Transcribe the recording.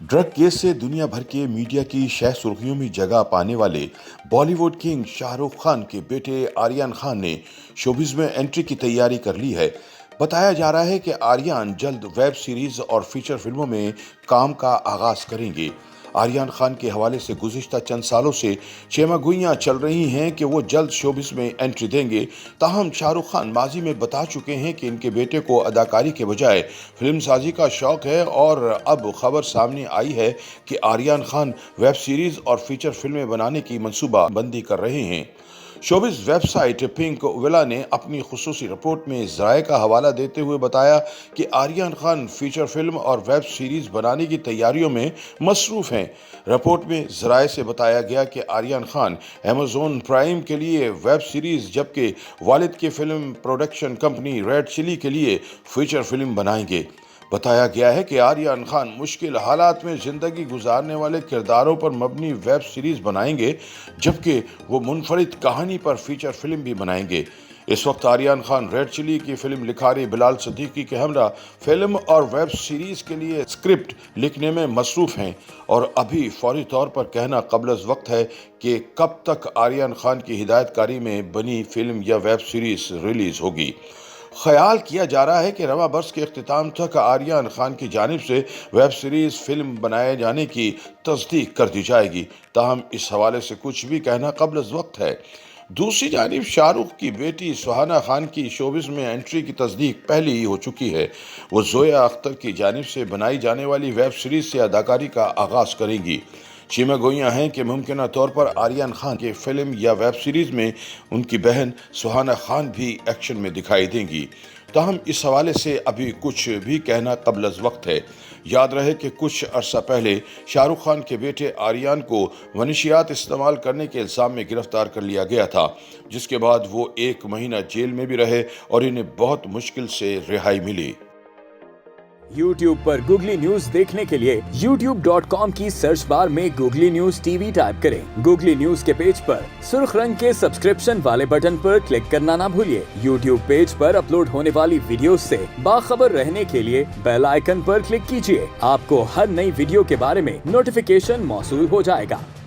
Drug case से दुनिया भर के मीडिया की शह सुर्खियों में जगह पाने वाले बॉलीवुड किंग शाहरुख खान के बेटे आर्यन खान ने शोबिज में एंट्री की तैयारी कर ली है। बताया जा रहा है कि आर्यन जल्द वेब सीरीज और फीचर फिल्मों में काम का आगाज करेंगे। आर्यन खान के हवाले से गुज़िश्ता चंद सालों से चेमागोइयां चल रही हैं कि वो जल्द शोबिस में एंट्री देंगे। ताहम शाहरुख खान माजी में बता चुके हैं कि इनके बेटे को अदाकारी के बजाय फिल्मसाजी का शौक है और अब खबर सामने आई है कि आर्यन खान वेब सीरीज और फीचर फिल्में बनाने की मंसूबा बंदी कर रहे हैं। शोबिस वेबसाइट पिंक विला ने अपनी खुसूसी रिपोर्ट में ज़राए का हवाला देते हुए बताया कि आर्यन खान फीचर फिल्म और वेब सीरीज बनाने की तैयारियों में मसरूफ़ हैं। रिपोर्ट में ज़राए से बताया गया कि आर्यन खान अमेज़न प्राइम के लिए वेब सीरीज जबकि वालिद की film production company red chilli के लिए फीचर फिल्म बनाएंगे। बताया गया है कि आर्यन खान मुश्किल हालात में जिंदगी गुजारने वाले किरदारों पर मबनी वेब सीरीज बनाएंगे, जबकि वो मुनफरिद कहानी पर फीचर फिल्म भी बनाएंगे। इस वक्त आर्यन खान रेड चिली की फिल्म लिखारी बिलाल सिद्दीकी के हमरा फिल्म और वेब सीरीज के लिए स्क्रिप्ट लिखने में मसरूफ़ हैं और अभी फौरी तौर पर कहना कबल वक्त है कि कब तक आर्यन खान की हिदायतकारी में बनी फिल्म या वेब सीरीज रिलीज होगी। ख्याल किया जा रहा है कि रवा बरस के इख्तिताम तक आर्यन खान की जानिब से वेब सीरीज फिल्म बनाए जाने की तस्दीक कर दी जाएगी। ताहम इस हवाले से कुछ भी कहना कबल वक्त है। दूसरी जानिब शाहरुख की बेटी सुहाना खान की शोबिस में एंट्री की तस्दीक पहले ही हो चुकी है। वो जोया अख्तर की जानिब से बनाई जाने वाली वेब सीरीज से अदाकारी का आगाज करेंगी। चीमागोइयां हैं कि मुमकिन तौर पर आर्यन खान के फिल्म या वेब सीरीज में उनकी बहन सुहाना खान भी एक्शन में दिखाई देंगी। ताहम इस हवाले से अभी कुछ भी कहना कबल वक्त है। याद रहे कि कुछ अरसा पहले शाहरुख खान के बेटे आर्यन को मनशियात इस्तेमाल करने के इल्ज़ाम में गिरफ्तार कर लिया गया था, जिसके बाद वो 1 महीना जेल में भी रहे और इन्हें बहुत मुश्किल से रिहाई मिली। YouTube पर गूगली न्यूज देखने के लिए youtube.com की सर्च बार में गूगली न्यूज टीवी टाइप करें। गूगली न्यूज के पेज पर सुर्ख रंग के सब्सक्रिप्शन वाले बटन पर क्लिक करना ना भूलिए। YouTube पेज पर अपलोड होने वाली वीडियोस से बाखबर रहने के लिए बेल आइकन पर क्लिक कीजिए। आपको हर नई वीडियो के बारे में नोटिफिकेशन मौसूल हो जाएगा।